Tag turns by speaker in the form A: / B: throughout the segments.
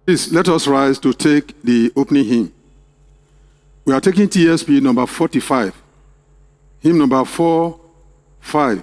A: Please let us rise to take the opening hymn. We are taking TSP number 45, hymn number 4-5.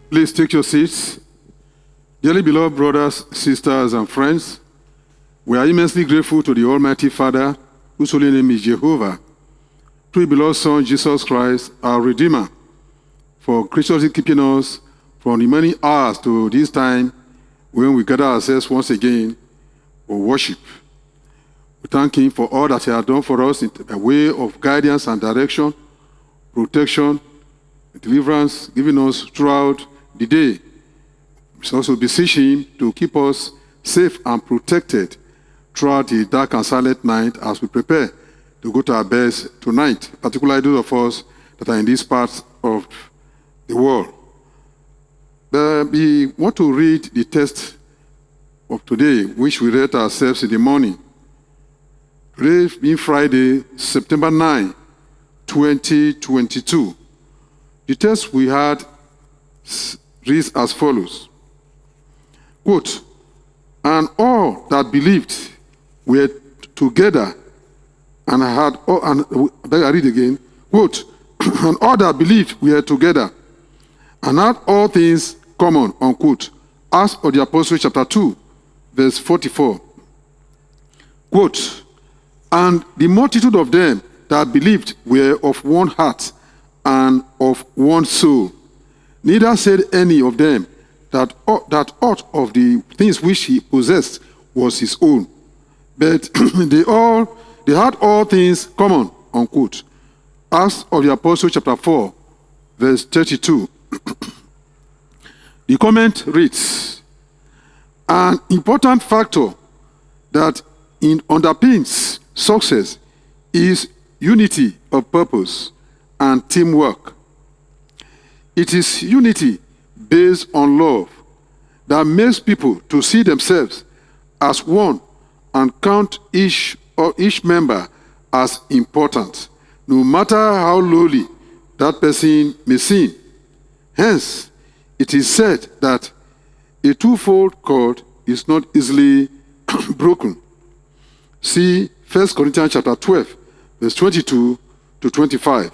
A: Please take your seats. Dearly beloved brothers, sisters, and friends, we are immensely grateful to the Almighty Father, whose holy name is Jehovah, to His beloved Son, Jesus Christ, our Redeemer, for graciously keeping us from the many hours to this time when we gather ourselves once again for worship. We thank Him for all that He has done for us in the way of guidance and direction, protection, deliverance, giving us throughout the day. We also beseech Him to keep us safe and protected throughout the dark and silent night as we prepare to go to our beds tonight, particularly those of us that are in these parts of the world. We want to read the text of today, which we read ourselves in the morning. Today being Friday, September 9, 2022. The text we had reads as follows. Quote, and all that believed were together and had, I read again, quote, and all that believed were together and had all things common, unquote, Acts of the Apostles chapter 2, verse 44. Quote, and the multitude of them that believed were of one heart and of one soul. Neither said any of them that aught of the things which he possessed was his own, but they had all things common, unquote. Acts of the Apostles chapter 4, verse 32. The comment reads, an important factor that underpins success is unity of purpose and teamwork. It is unity based on love that makes people to see themselves as one and count each member as important, no matter how lowly that person may seem. Hence, it is said that a twofold cord is not easily broken. See 1 Corinthians chapter 12, verse 22 to 25.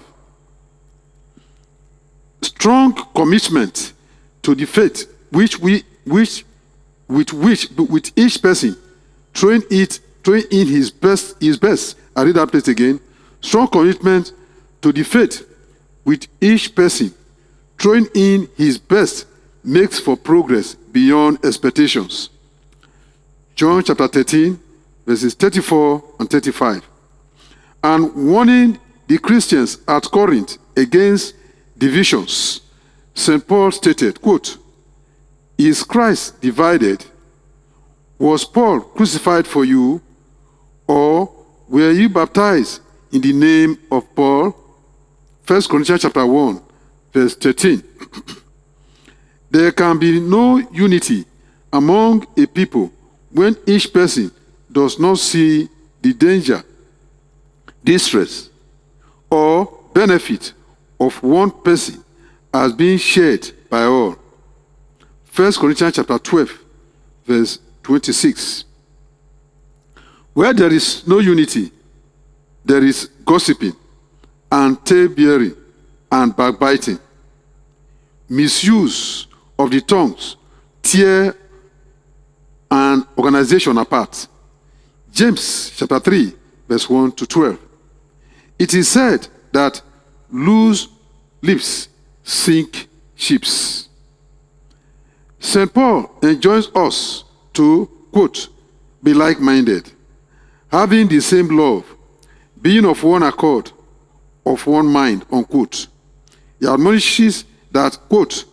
A: Strong commitment to the faith which with each person throwing in his best. I read that place again. Strong commitment to the faith with each person throwing in his best makes for progress beyond expectations. John chapter 13, verses 34 and 35. And warning the Christians at Corinth against divisions, St. Paul stated, quote, "Is Christ divided? Was Paul crucified for you? Or were you baptized in the name of Paul?" 1 Corinthians chapter 1, verse 13. There can be no unity among a people when each person does not see the danger, distress, or benefit of one person as being shared by all. 1 Corinthians chapter 12, verse 26. Where there is no unity, there is gossiping and tale-bearing and backbiting. Misuse of the tongues tear an organization apart. James chapter 3, verse 1 to 12. It is said that loose lips sink ships. St. Paul enjoins us to, quote, "be like-minded, having the same love, being of one accord, of one mind," unquote. He admonishes that, quote,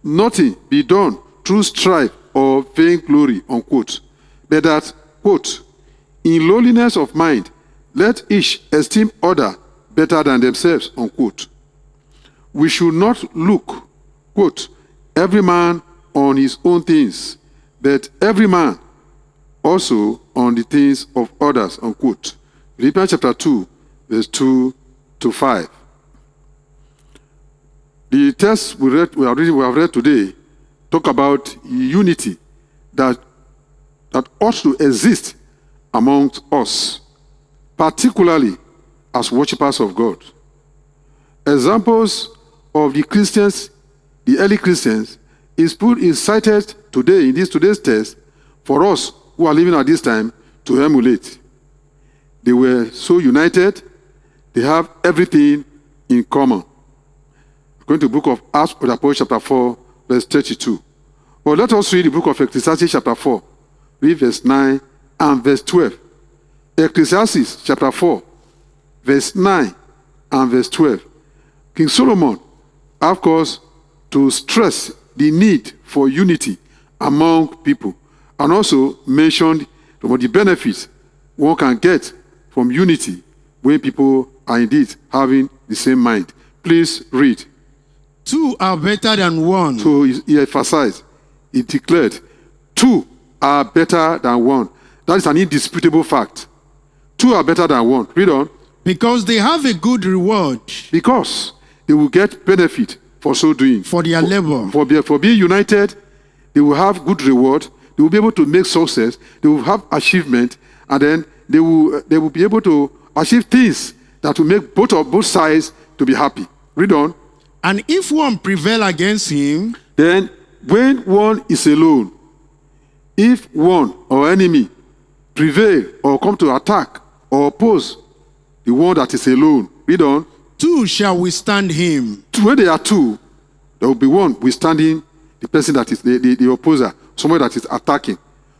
A: "nothing be done through strife or vainglory," unquote, but that, quote, "in lowliness of mind, let each esteem other better than themselves," unquote. We should not look, quote, "every man on his own things, but every man also on the things of others," unquote. Philippians chapter 2, verse 2 to 5. The text we have read today talk about unity that ought to exist amongst us, particularly as worshippers of God. Examples of the Christians, the early Christians, is cited today in today's text for us who are living at this time to emulate. They were so united, they have everything in common. Going to the book of Acts of the Apostles chapter 4, verse 32. But let us read the book of Ecclesiastes chapter 4, read verse 9 and verse 12. Ecclesiastes chapter 4, verse 9 and verse 12. King Solomon, of course, to stress the need for unity among people, and also mentioned the benefits one can get from unity when people are indeed having the same mind. Please read.
B: Two are better than one.
A: So he emphasized, he declared, two are better than one. That is an indisputable fact. Two are better than one. Read on.
B: Because they have a good reward.
A: Because they will get benefit for so doing.
B: For their labor.
A: For being united, they will have good reward. They will be able to make success. They will have achievement, and then they will be able to achieve things that will make both sides to be happy. Read on.
B: And if one prevail against him,
A: then when one is alone, if one or enemy prevail or come to attack or oppose the one that is alone, read on.
B: Two shall withstand him.
A: When there are two, there will be one withstanding the person that is the opposer, someone that is attacking.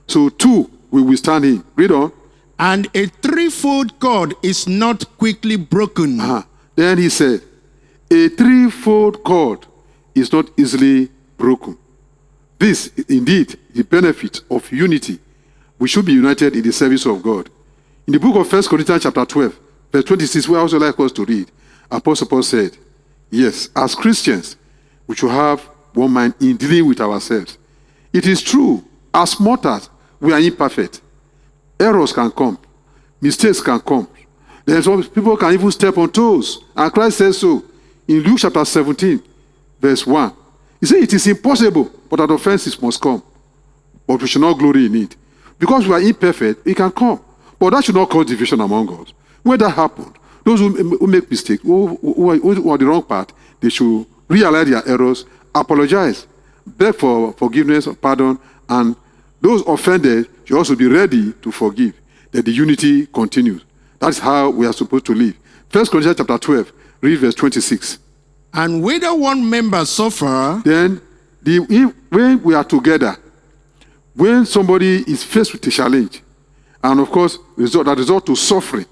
A: So two will withstand him. Read on.
B: And a threefold cord is not quickly broken.
A: Then he said, a threefold cord is not easily broken. This is indeed the benefit of unity. We should be united in the service of God. In the book of 1 Corinthians chapter 12, verse 26, we also like us to read, Apostle Paul said, yes, as Christians, we should have one mind in dealing with ourselves. It is true, as much as we are imperfect, errors can come, mistakes can come. Then some people can even step on toes, and Christ says so. In Luke chapter 17, verse 1, he said, it is impossible, but that offenses must come. But we should not glory in it. Because we are imperfect, it can come. But that should not cause division among us. When that happened, those who make mistakes, who are the wrong path, they should realize their errors, apologize, beg for forgiveness, pardon, and those offended should also be ready to forgive, that the unity continues. That's how we are supposed to live. 1 Corinthians chapter 12, read verse 26.
B: And whether one member suffer,
A: Then, when we are together, when somebody is faced with a challenge, and of course, that result to suffering.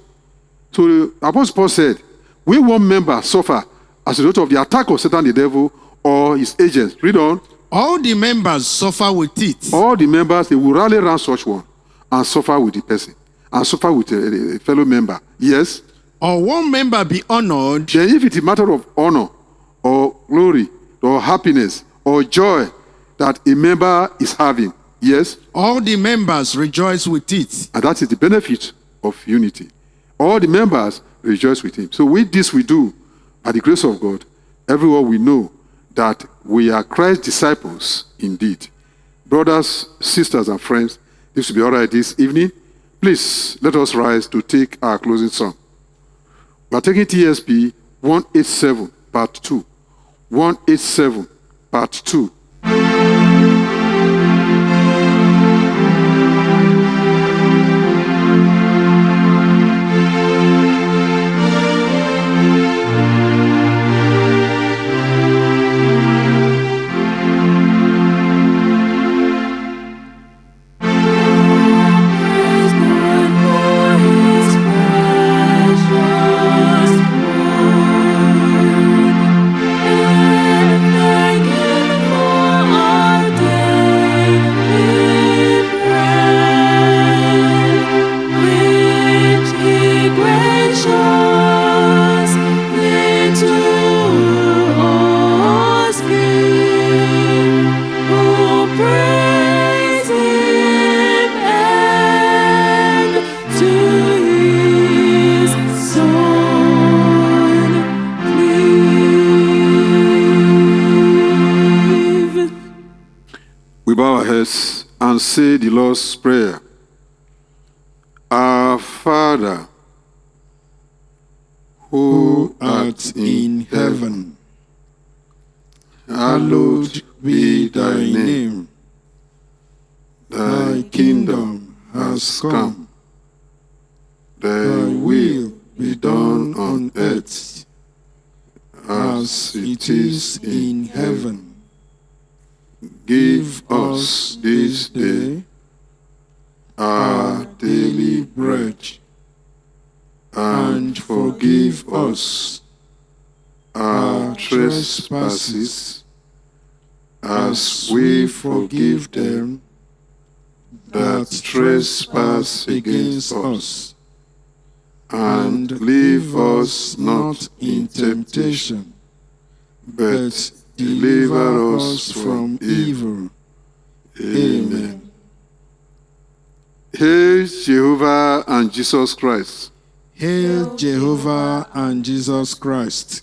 A: So the Apostle Paul said, when one member suffer as a result of the attack of Satan the devil or his agents, read on,
B: all the members suffer with it.
A: all the members, they will rally around such one and suffer with the person, and suffer with a fellow member. Yes?
B: Or one member be honored,
A: Then if it is a matter of honor or glory or happiness or joy that a member is having, yes?
B: all the members rejoice with it.
A: And that is the benefit of unity. All the members rejoice with him. So with this we do, by the grace of God, everyone we know that we are Christ's disciples indeed. Brothers, sisters, and friends, this will be all right this evening. Please, let us rise to take our closing song. We are taking TSP 187, part 2. 187, part 2. And say the Lord's Prayer. Our Father, who art in heaven, hallowed be thy name. Thy kingdom has come. Thy will be done on earth as it is in heaven. Give us this day our daily bread, and forgive us our trespasses, as we forgive them that trespass against us. And lead us not in temptation, but deliver us from evil. Amen. Hail Jehovah and Jesus Christ.
B: Hail Jehovah and Jesus Christ.